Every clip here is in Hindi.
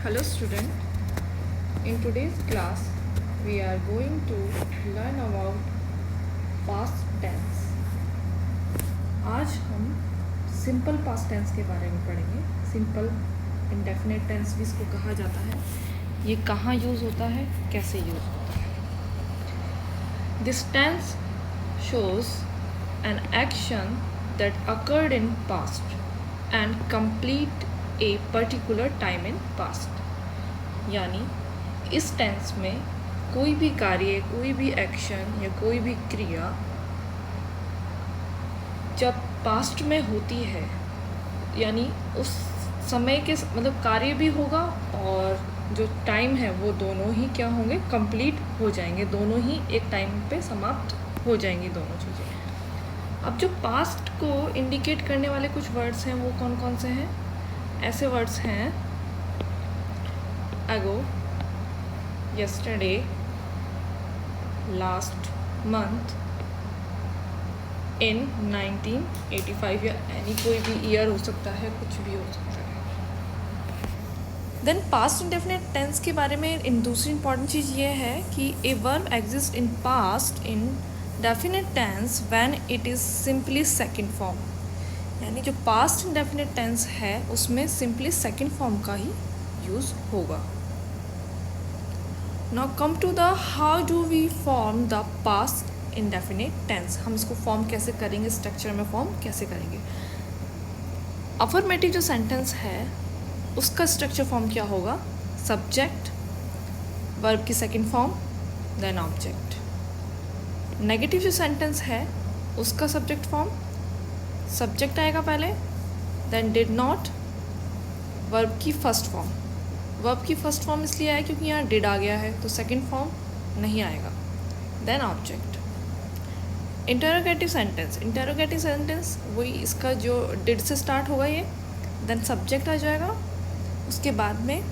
Hello student, in today's class we are going to learn about past tense. आज हम सिंपल पास्ट टेंस के बारे में पढ़ेंगे. सिंपल इंडेफिनिट टेंस भी इसको कहा जाता है. ये कहाँ यूज़ होता है, कैसे यूज़ होता है. This tense shows an action that occurred in past and complete a particular time in past. यानी इस टेंस में कोई भी कार्य, कोई भी एक्शन या कोई भी क्रिया जब पास्ट में होती है, यानी उस समय के मतलब कार्य भी होगा और जो टाइम है वो दोनों ही क्या होंगे, कंप्लीट हो जाएंगे. दोनों ही एक टाइम पे समाप्त हो जाएंगी दोनों चीज़ें. अब जो पास्ट को इंडिकेट करने वाले कुछ वर्ड्स हैं वो कौन कौन से हैं. ऐसे वर्ड्स हैं ago, yesterday, last month, in 1985 या एनी कोई भी ईयर हो सकता है, कुछ भी हो सकता है. देन पास्ट इंडेफिनिट टेंस के बारे में इन दूसरी इंपॉर्टेंट चीज़ ये है कि a verb exist in past indefinite tense when it is simply second form. यानी जो पास्ट इंडेफिनिट टेंस है उसमें सिंपली सेकंड फॉर्म का ही यूज़ होगा. Now come to the how do we form the past indefinite tense. हम इसको फॉर्म कैसे करेंगे, स्ट्रक्चर में फॉर्म कैसे करेंगे. अफर्मेटिव जो सेंटेंस है उसका स्ट्रक्चर फॉर्म क्या होगा, सब्जेक्ट, वर्ब की second form, then object. Negative जो सेंटेंस है उसका सब्जेक्ट फॉर्म, सब्जेक्ट आएगा पहले, देन डिड नॉट, वर्ब की फर्स्ट फॉर्म. वर्ब की फर्स्ट फॉर्म इसलिए आया क्योंकि यहाँ डिड आ गया है तो सेकंड फॉर्म नहीं आएगा. Then object. इंटरोगेटिव सेंटेंस वही इसका जो डिड से स्टार्ट होगा ये, देन सब्जेक्ट आ जाएगा, उसके बाद में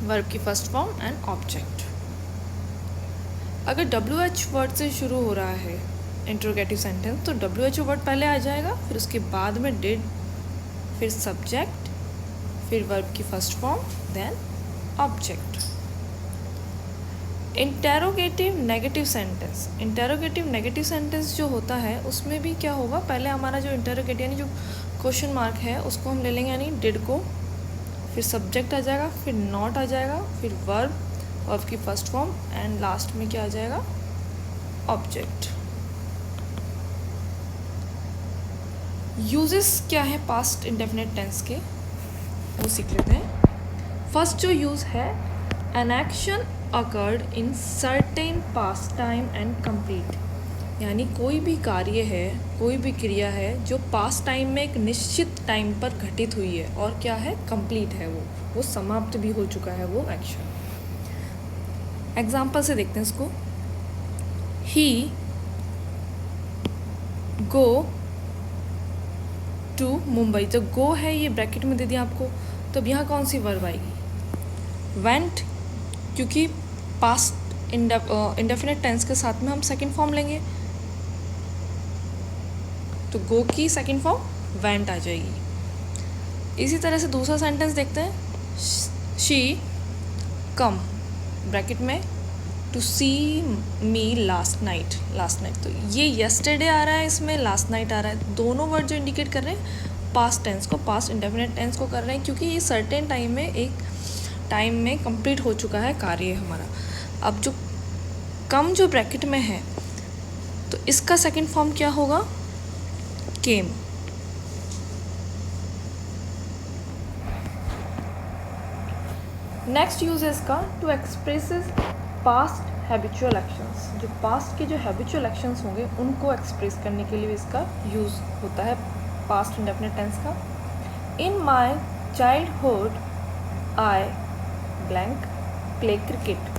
वर्ब की फर्स्ट फॉर्म एंड ऑब्जेक्ट. अगर WH वर्ड से शुरू हो रहा है इंटरोगेटिव सेंटेंस तो WH वर्ड पहले आ जाएगा, फिर उसके बाद में डिड, फिर सब्जेक्ट, फिर वर्ब की first form, then object. Interrogative negative sentence जो होता है उसमें भी क्या होगा, पहले हमारा जो इंटेरोगेटिव यानी जो क्वेश्चन मार्क है उसको हम ले लेंगे, यानी डिड को, फिर सब्जेक्ट आ जाएगा, फिर नॉट आ जाएगा, फिर वर्ब की फर्स्ट फॉर्म एंड लास्ट में क्या आ जाएगा, ऑब्जेक्ट. यूजेस क्या है पास्ट इंडेफिनिट टेंस के वो सीख लेते हैं. फर्स्ट जो यूज़ है, an action occurred in certain past time and complete. यानी कोई भी कार्य है, कोई भी क्रिया है जो पास्ट टाइम में एक निश्चित टाइम पर घटित हुई है और क्या है, कंप्लीट है, वो समाप्त भी हो चुका है वो एक्शन. एग्जाम्पल से देखते हैं इसको. ही गो टू मुंबई. जो गो है ये ब्रैकेट में दे दिया आपको, तो अब यहाँ कौन सी वर्ब आएगी, वेंट, क्योंकि पास्ट इंडेफिनिट टेंस के साथ में हम सेकंड फॉर्म लेंगे तो गो की सेकंड फॉर्म वेंट आ जाएगी. इसी तरह से दूसरा सेंटेंस देखते हैं. शी कम ब्रैकेट में to see me last night. तो ये येस्टरडे आ रहा है, इसमें लास्ट नाइट आ रहा है. दोनों वर्ड जो इंडिकेट कर रहे हैं पास्ट टेंस को, पास्ट इंडेफिनिट टेंस को कर रहे हैं क्योंकि ये सर्टेन टाइम में, एक टाइम में कंप्लीट हो चुका है कार्य हमारा. अब जो कम जो ब्रैकेट में है तो इसका सेकंड फॉर्म क्या होगा, केम. नेक्स्ट यूज है इसका to expresses past habitual actions. जो पास्ट के जो हैबिचुअल एक्शंस होंगे उनको एक्सप्रेस करने के लिए इसका यूज़ होता है पास्ट इंडेफिनिट टेंस का. In my childhood I blank play cricket.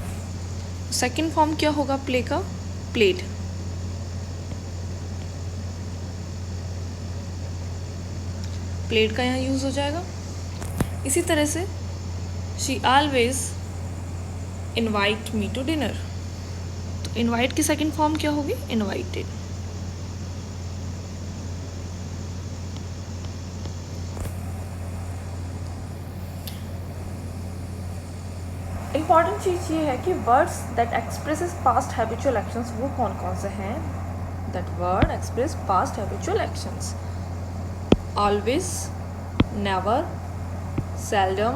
Second form क्या होगा प्ले का, प्लेड. प्लेड का यहाँ यूज़ हो जाएगा. इसी तरह से she always invite me to dinner. तो इनवाइट की सेकंड फॉर्म क्या होगी, इनवाइटेड. इम्पॉर्टेंट चीज़ ये है कि words that expresses past habitual actions वो कौन कौन से हैं. That word express past habitual actions. Always, never, seldom,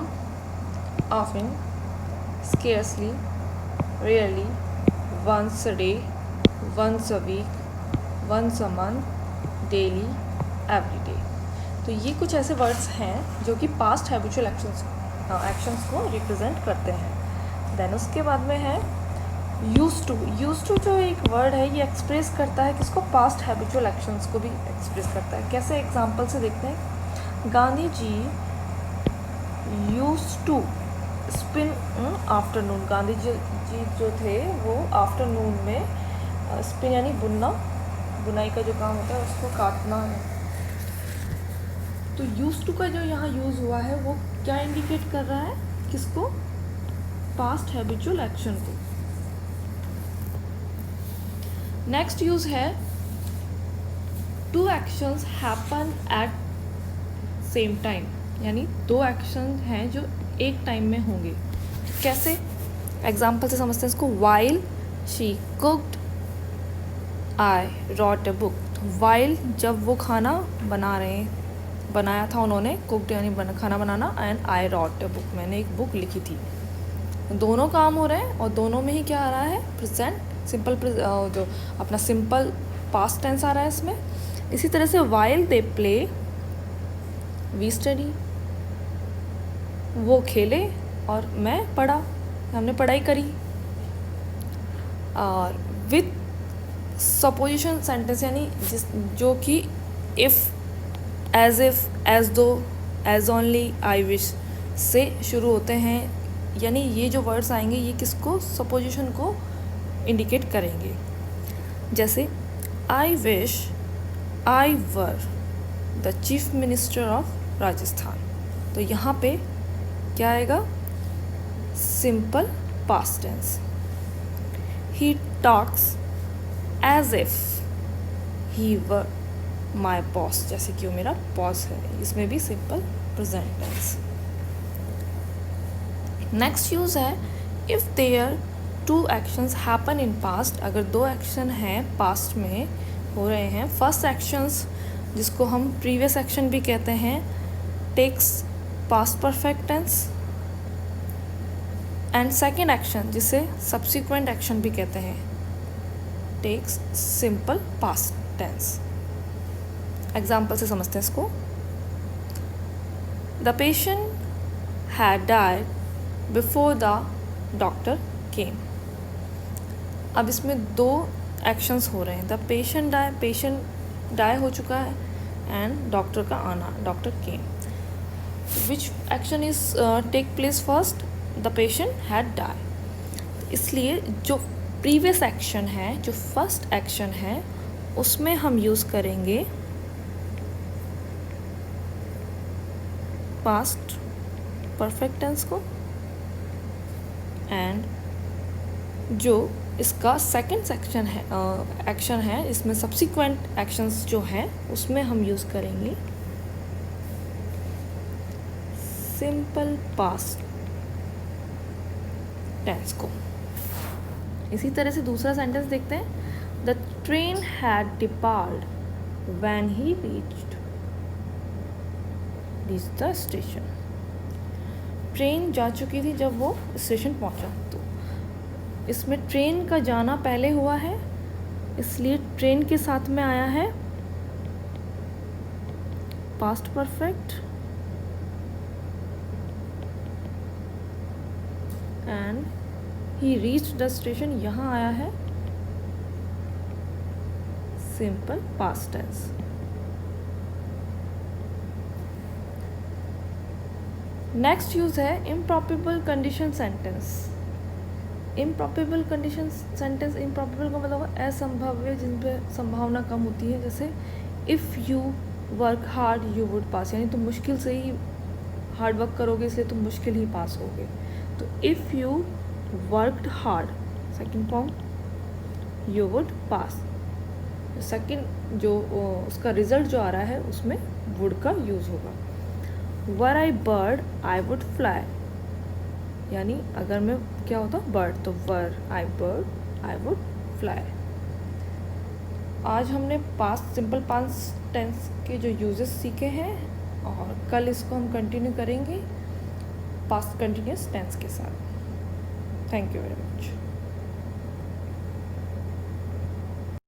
often, scarcely, rarely, once a day, once a week, once a month, daily, every day. तो ये कुछ ऐसे वर्ड्स हैं जो कि पास्ट हैबिचुअल एक्शंस को रिप्रेजेंट करते हैं. देन उसके बाद में है यूज टू. यूज टू जो एक वर्ड है ये एक्सप्रेस करता है किसको, पास्ट हैबिचुअल एक्शंस को भी एक्सप्रेस करता है. कैसे, एग्जांपल से देखते हैं. Gandhi ji use to spin afternoon. Gandhi ji जो थे वो आफ्टरनून में स्पिन यानी बुनना, बुनाई का जो काम होता है उसको काटना है. तो यूज टू का जो यहाँ यूज़ हुआ है वो क्या इंडिकेट कर रहा है, किसको, पास्ट हैबिचुअल एक्शन को. नेक्स्ट यूज है to actions happen at same time. यानी दो एक्शन हैं जो एक टाइम में होंगे. कैसे, एग्जाम्पल से समझते हैं इसको. While she cooked I wrote a book. While जब वो खाना बनाया था उन्होंने, कुक्ड यानी खाना बनाना, and I wrote a book मैंने एक बुक लिखी थी. दोनों काम हो रहे हैं और दोनों में ही क्या आ रहा है, प्रेजेंट सिंपल, जो अपना सिंपल पास्ट टेंस आ रहा है इसमें. इसी तरह से while they play we study. वो खेले और मैं पढ़ा, हमने पढ़ाई करी. और विथ सपोजिशन सेंटेंस यानी जो कि इफ़, एज इफ़, एज दो, एज ओनली, आई विश से शुरू होते हैं. यानी ये जो वर्ड्स आएंगे ये किसको, सपोजिशन को इंडिकेट करेंगे. जैसे I wish I were the chief minister of Rajasthan. तो यहाँ पे क्या आएगा, simple past tense. He talks as if he were my boss. जैसे कि वो मेरा बॉस है, इसमें भी simple present tense. Next use है if there two actions happen in past. अगर दो एक्शन हैं पास्ट में हो रहे हैं. फर्स्ट एक्शंस जिसको हम प्रीवियस एक्शन भी कहते हैं, takes past perfect tense. And second action जिसे सब्सिक्वेंट एक्शन भी कहते हैं, takes simple past tense. Example से समझते हैं इसको. The patient had died before the doctor came. अब इसमें दो एक्शंस हो रहे हैं. द पेशेंट डाई हो चुका है एंड डॉक्टर का आना, doctor came. Which action is take place first, the patient had die. इसलिए जो प्रीवियस एक्शन है, जो फर्स्ट एक्शन है, उसमें हम यूज़ करेंगे पास्ट परफेक्ट टेंस को. एंड जो इसका सेकंड सेक्शन है, एक्शन है, इसमें सब्सिक्वेंट एक्शंस जो हैं उसमें हम यूज़ करेंगे सिंपल पास्ट टेंस को. इसी तरह से दूसरा सेंटेंस देखते हैं. The train had depart when he reached the station. Train जा चुकी थी जब वो स्टेशन पहुंचा. तो इसमें ट्रेन का जाना पहले हुआ है, इसलिए ट्रेन के साथ में आया है past perfect. And he reached the station, यहाँ आया है simple past tense. Next use है improbable condition sentence. Improbable condition sentence, improbable का मतलब असंभाव्य, जिन पे संभावना कम होती है. जैसे if you work hard you would पास. यानी तुम मुश्किल से ही हार्ड वर्क करोगे इसलिए तुम मुश्किल ही पास होगे. तो if you worked hard, second form, you would pass. Second जो उसका रिजल्ट जो आ रहा है उसमें वुड का यूज़ होगा. वर आई बर्ड आई वुड फ्लाई. यानी अगर मैं क्या होता बर्ड तो वर आई बर्ड आई वुड फ्लाई। आज हमने पास्ट सिंपल पास्ट टेंस के जो यूजेस सीखे हैं और कल इसको हम कंटिन्यू करेंगे पास्ट कंटिन्यूस टेंस के साथ। Thank you very much.